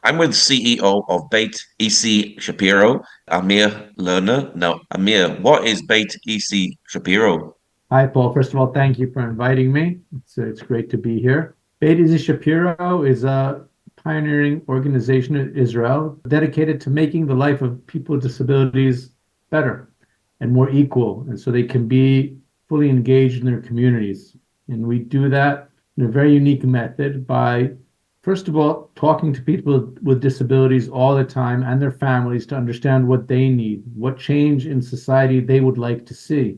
I'm with CEO of Beit Issie Shapiro, Ahmir Lerner. Now, Ahmir, what is Beit Issie Shapiro? Hi, Paul. First of all, thank you for inviting me. It's great to be here. Beit Issie Shapiro is a pioneering organization in Israel dedicated to making the life of people with disabilities better and more equal, and so they can be fully engaged in their communities. And we do that in a very unique method by, first of all, talking to people with disabilities all the time and their families to understand what they need, what change in society they would like to see.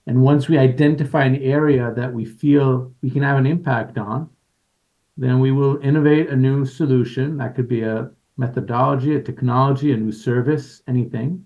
And once we identify an area that we feel we can have an impact on, then we will innovate a new solution. That could be a methodology, a technology, a new service, anything.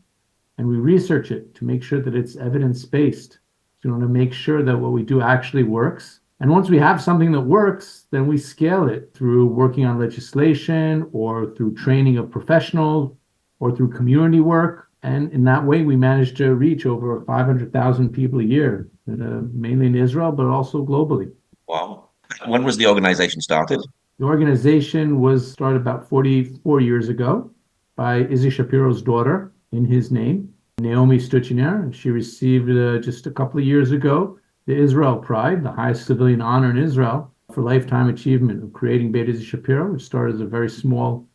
And we research it to make sure that it's evidence-based. So we want to make sure that what we do actually works. And once we have something that works, then we scale it through working on legislation or through training of professionals or through community work. And in that way, we managed to reach over 500,000 people a year, mainly in Israel, but also globally. Wow. When was the organization started? The organization was started about 44 years ago by Issie Shapiro's daughter in his name, Naomi Stuchiner. She received just a couple of years ago the Israel Pride, the highest civilian honor in Israel, for lifetime achievement of creating Beit Issie Shapiro, which started as a very small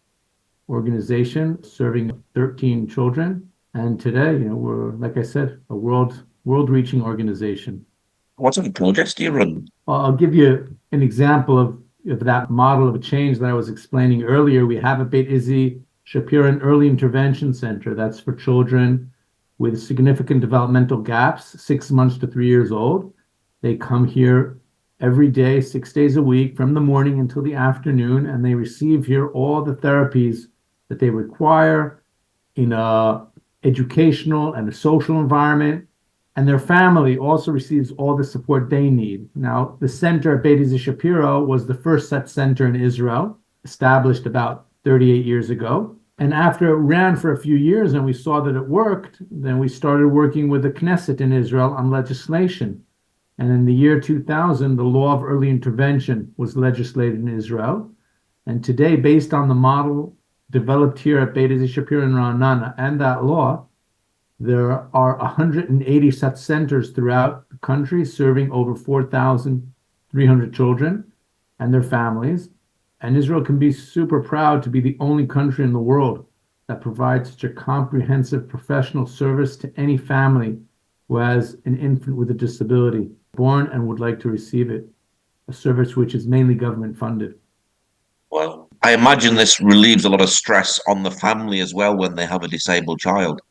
organization serving 13 children. And today, we're, like I said, a world-reaching organization. What sort of projects do you run? I'll give you an example of that model of a change that I was explaining earlier. We have at Beit Issie Shapiro an early intervention center that's for children with significant developmental gaps, 6 months to 3 years old. They come here every day, 6 days a week, from the morning until the afternoon, and they receive here all the therapies that they require in a educational and a social environment, and their family also receives all the support they need. Now, the center at Beit Issie Shapiro was the first such center in Israel, established about 38 years ago. And after it ran for a few years and we saw that it worked, then we started working with the Knesset in Israel on legislation. And in the year 2000, the law of early intervention was legislated in Israel. And today, based on the model developed here at Beit Issie Shapiro in Ra'anana and that law, there are 180 such centers throughout the country serving over 4,300 children and their families. And Israel can be super proud to be the only country in the world that provides such a comprehensive professional service to any family who has an infant with a disability born and would like to receive it, a service which is mainly government funded. Well, I imagine this relieves a lot of stress on the family as well when they have a disabled child.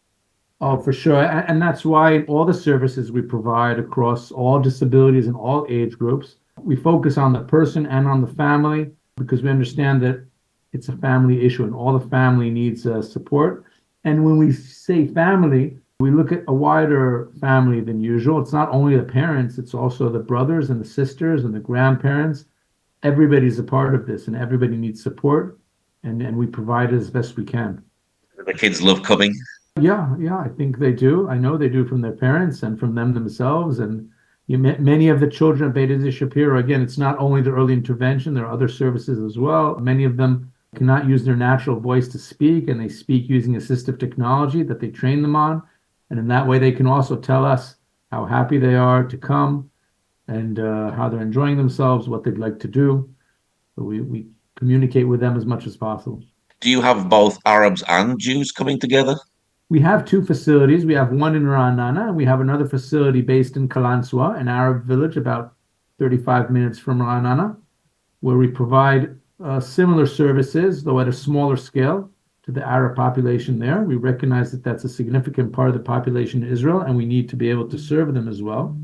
Oh, for sure. And that's why all the services we provide across all disabilities and all age groups, we focus on the person and on the family because we understand that it's a family issue and all the family needs support. And when we say family, we look at a wider family than usual. It's not only the parents, it's also the brothers and the sisters and the grandparents. Everybody's a part of this and everybody needs support, and we provide it as best we can. The kids love coming. Yeah, I think they do. I know they do from their parents and from them themselves. And many of the children at Beit Issie Shapiro, again, it's not only the early intervention, there are other services as well. Many of them cannot use their natural voice to speak, and they speak using assistive technology that they train them on. And in that way, they can also tell us how happy they are to come and how they're enjoying themselves, what they'd like to do. So we communicate with them as much as possible. Do you have both Arabs and Jews coming together? We have two facilities. We have one in Ra'anana, and we have another facility based in Kalanswa, an Arab village about 35 minutes from Ra'anana, where we provide similar services, though at a smaller scale, to the Arab population there. We recognize that that's a significant part of the population in Israel, and we need to be able to serve them as well.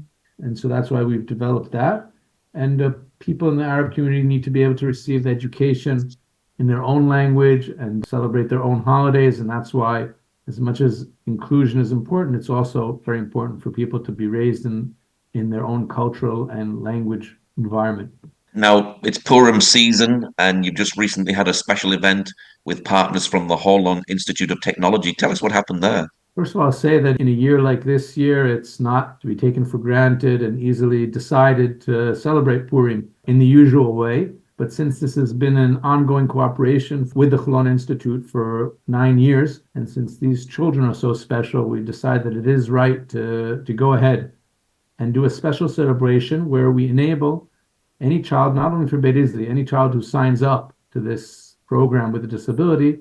And so that's why we've developed that. And people in the Arab community need to be able to receive the education in their own language and celebrate their own holidays. And that's why, as much as inclusion is important, it's also very important for people to be raised in their own cultural and language environment. Now, it's Purim season, and you've just recently had a special event with partners from the Holon Institute of Technology. Tell us what happened there. First of all, I'll say that in a year like this year, it's not to be taken for granted and easily decided to celebrate Purim in the usual way. But since this has been an ongoing cooperation with the Cholon Institute for 9 years, and since these children are so special, we decided that it is right to go ahead and do a special celebration where we enable any child, not only for Beit Islie, any child who signs up to this program with a disability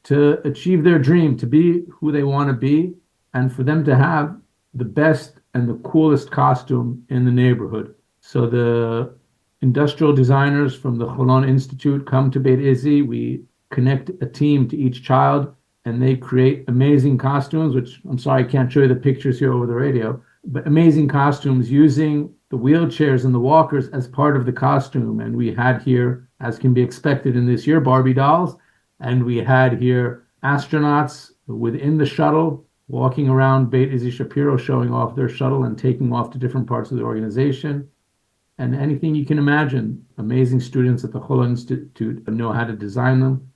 to achieve their dream, to be who they want to be, and for them to have the best and the coolest costume in the neighborhood. So the industrial designers from the Cholon Institute come to Beit Issie. We connect a team to each child, and they create amazing costumes, which I'm sorry I can't show you the pictures here over the radio, but amazing costumes using the wheelchairs and the walkers as part of the costume. And we had here, as can be expected in this year, Barbie dolls, and we had here astronauts within the shuttle walking around Beit Issie Shapiro, showing off their shuttle and taking off to different parts of the organization. And anything you can imagine, amazing students at the Cholon Institute know how to design them.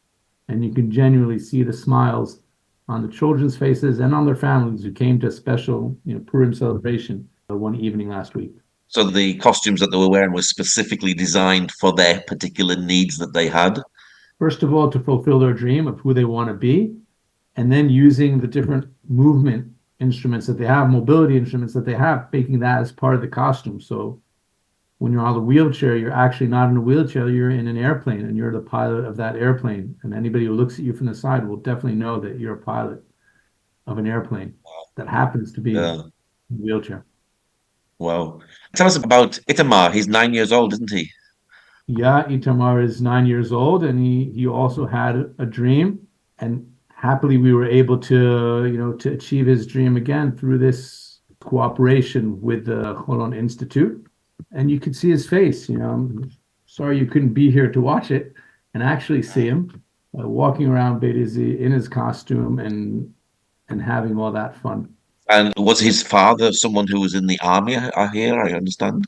And you can genuinely see the smiles on the children's faces and on their families who came to a special, Purim celebration one evening last week. So the costumes that they were wearing were specifically designed for their particular needs that they had. First of all, to fulfill their dream of who they want to be, and then using the different movement instruments that they have, mobility instruments that they have, making that as part of the costume. So when you're on the wheelchair, you're actually not in a wheelchair, you're in an airplane, and you're the pilot of that airplane. And anybody who looks at you from the side will definitely know that you're a pilot of an airplane that happens to be in a wheelchair. Wow. Tell us about Itamar. He's 9 years old, isn't he? Yeah, Itamar is 9 years old, and he also had a dream, and happily we were able to achieve his dream again through this cooperation with the Cholon Institute. And you could see his face. I'm sorry you couldn't be here to watch it and actually see him walking around Beit Issie in his costume and having all that fun. And was his father someone who was in the army, I hear, I understand?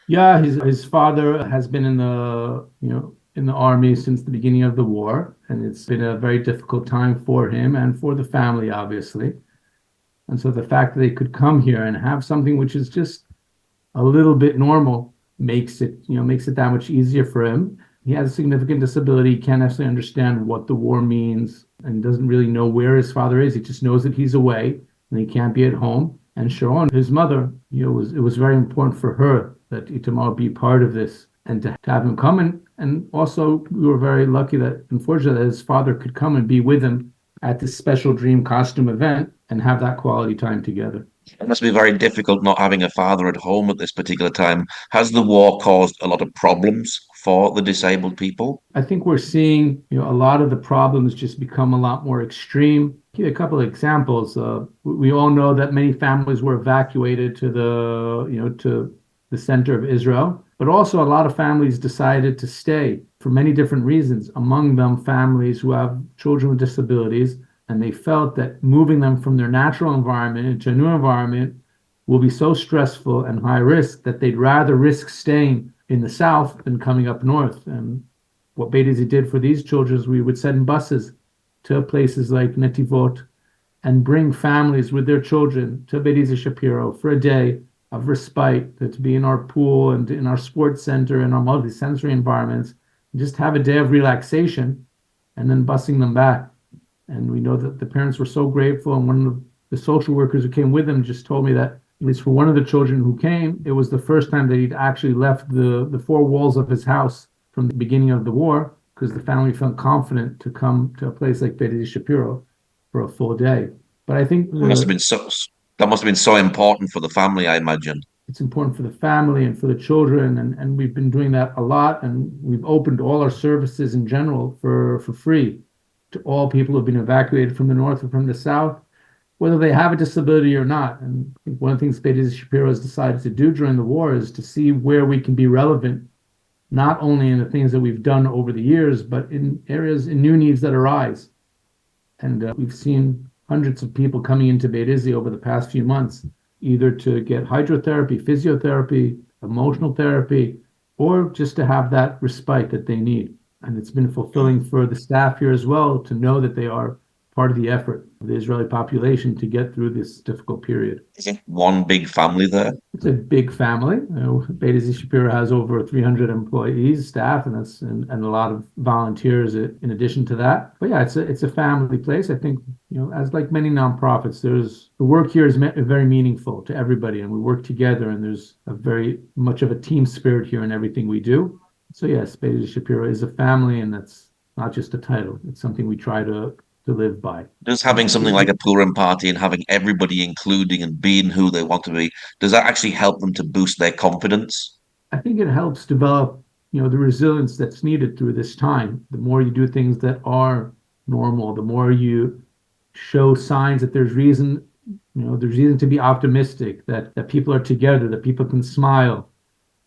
Yeah, his father has been in the army since the beginning of the war, and it's been a very difficult time for him and for the family, obviously. And so the fact that they could come here and have something which is just a little bit normal makes it that much easier for him. He has a significant disability. He can't necessarily understand what the war means and doesn't really know where his father is. He just knows that he's away and he can't be at home. And Sharon, his mother, it was very important for her that Itamar be part of this and to have him come. And also, we were very lucky that, unfortunately, that his father could come and be with him at this special dream costume event and have that quality time together. It must be very difficult not having a father at home at this particular time. Has the war caused a lot of problems for the disabled people? I think we're seeing, a lot of the problems just become a lot more extreme. Give you a couple of examples. We all know that many families were evacuated to the center of Israel, but also a lot of families decided to stay for many different reasons. Among them, families who have children with disabilities, and they felt that moving them from their natural environment into a new environment will be so stressful and high risk that they'd rather risk staying in the south than coming up north. And what Beit Issie did for these children is we would send buses to places like Netivot and bring families with their children to Beit Issie Shapiro for a day of respite, to be in our pool and in our sports center and our multi-sensory environments, and just have a day of relaxation and then busing them back. And we know that the parents were so grateful. And one of the social workers who came with them just told me that, at least for one of the children who came, it was the first time that he'd actually left the four walls of his house from the beginning of the war, because the family felt confident to come to a place like Beit Issie Shapiro for a full day. But I think That must have been so important for the family, I imagine. it's important for the family and for the children, and we've been doing that a lot, and we've opened all our services in general for free to all people who have been evacuated from the north or from the south, whether they have a disability or not. And I think one of the things Beit Issie Shapiro has decided to do during the war is to see where we can be relevant, not only in the things that we've done over the years, but in areas, in new needs that arise. And we've seen hundreds of people coming into Beit Issie over the past few months, either to get hydrotherapy, physiotherapy, emotional therapy, or just to have that respite that they need. And it's been fulfilling for the staff here as well to know that they are part of the effort of the Israeli population to get through this difficult period. Is it one big family there? It's a big family. Beit Issie Shapiro has over 300 employees, staff, and a lot of volunteers in addition to that. But yeah, it's a family place. I think, as like many nonprofits, the work here is very meaningful to everybody, and we work together, and there's a very much of a team spirit here in everything we do. So yes, Beit Issie Shapiro is a family, and that's not just a title. It's something we try to live by. Does having something like a Purim party and having everybody including and being who they want to be, does that actually help them to boost their confidence? I think it helps develop, the resilience that's needed through this time. The more you do things that are normal, the more you show signs that there's reason, there's reason to be optimistic, that people are together, that people can smile.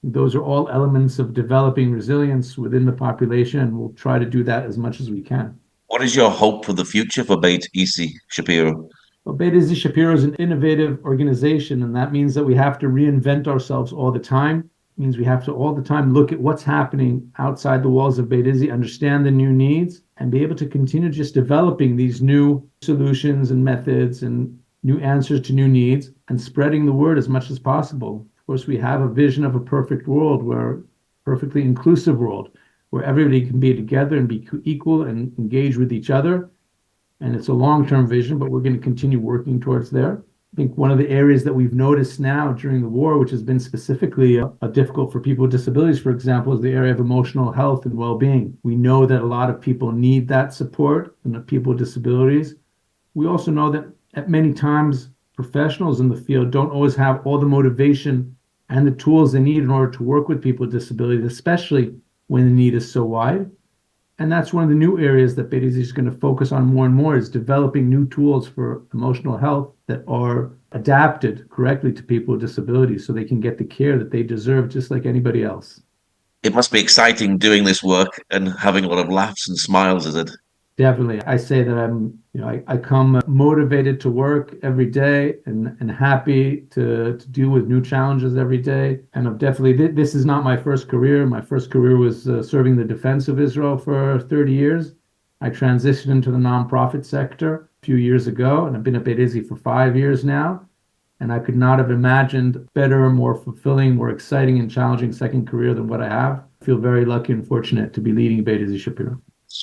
Those are all elements of developing resilience within the population, and we'll try to do that as much as we can. What is your hope for the future for Beit Issie Shapiro? Well, Beit Issie Shapiro is an innovative organization, and that means that we have to reinvent ourselves all the time. It means we have to all the time look at what's happening outside the walls of Beit Issie, understand the new needs, and be able to continue just developing these new solutions and methods and new answers to new needs and spreading the word as much as possible. Of course, we have a vision of a perfect world, perfectly inclusive world, where everybody can be together and be equal and engage with each other. And it's a long-term vision, but we're going to continue working towards there. I think one of the areas that we've noticed now during the war, which has been specifically difficult for people with disabilities, for example, is the area of emotional health and well-being. We know that a lot of people need that support, and the people with disabilities. We also know that at many times professionals in the field don't always have all the motivation and the tools they need in order to work with people with disabilities, especially when the need is so wide. And that's one of the new areas that Beit Issie is going to focus on more and more, is developing new tools for emotional health that are adapted correctly to people with disabilities so they can get the care that they deserve just like anybody else. It must be exciting doing this work and having a lot of laughs and smiles, is it? Definitely. I say that I come motivated to work every day and happy to deal with new challenges every day. And I've definitely, this is not my first career. My first career was serving the defense of Israel for 30 years. I transitioned into the nonprofit sector a few years ago, and I've been at Beit Issie for 5 years now. And I could not have imagined better, more fulfilling, more exciting and challenging second career than what I have. I feel very lucky and fortunate to be leading Beit Issie Shapiro.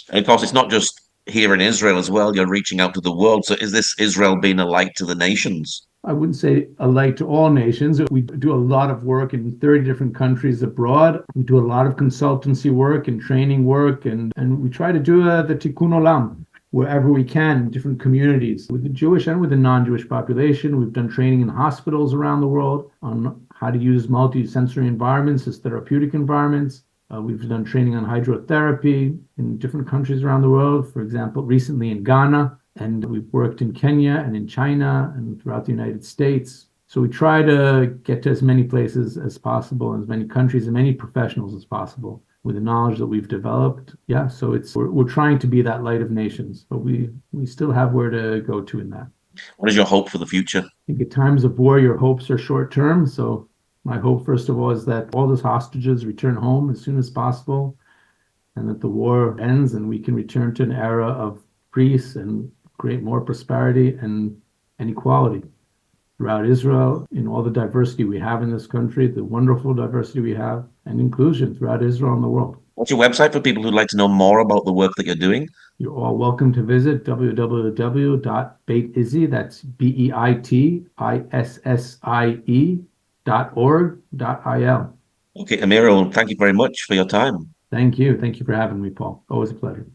And of course, it's not just here in Israel as well. You're reaching out to the world. So is this Israel being a light to the nations? I wouldn't say a light to all nations. We do a lot of work in 30 different countries abroad. We do a lot of consultancy work and training work, and we try to do the tikkun olam wherever we can in different communities with the Jewish and with the non-Jewish population. We've done training in hospitals around the world on how to use multi-sensory environments as therapeutic environments. We've done training on hydrotherapy in different countries around the world, for example, recently in Ghana, and we've worked in Kenya and in China and throughout the United States. So we try to get to as many places as possible, and as many countries and many professionals as possible with the knowledge that we've developed. Yeah, so we're trying to be that light of nations, but we still have where to go to in that. What is your hope for the future? I think at times of war, your hopes are short term. So my hope, first of all, is that all those hostages return home as soon as possible, and that the war ends and we can return to an era of peace and create more prosperity and equality throughout Israel, in all the diversity we have in this country, the wonderful diversity we have, and inclusion throughout Israel and the world. What's your website for people who'd like to know more about the work that you're doing? You're all welcome to visit www.beitissie, that's BEITISSIE.org.il. Okay, Ahmir, thank you very much for your time. Thank you. Thank you for having me, Paul. Always a pleasure.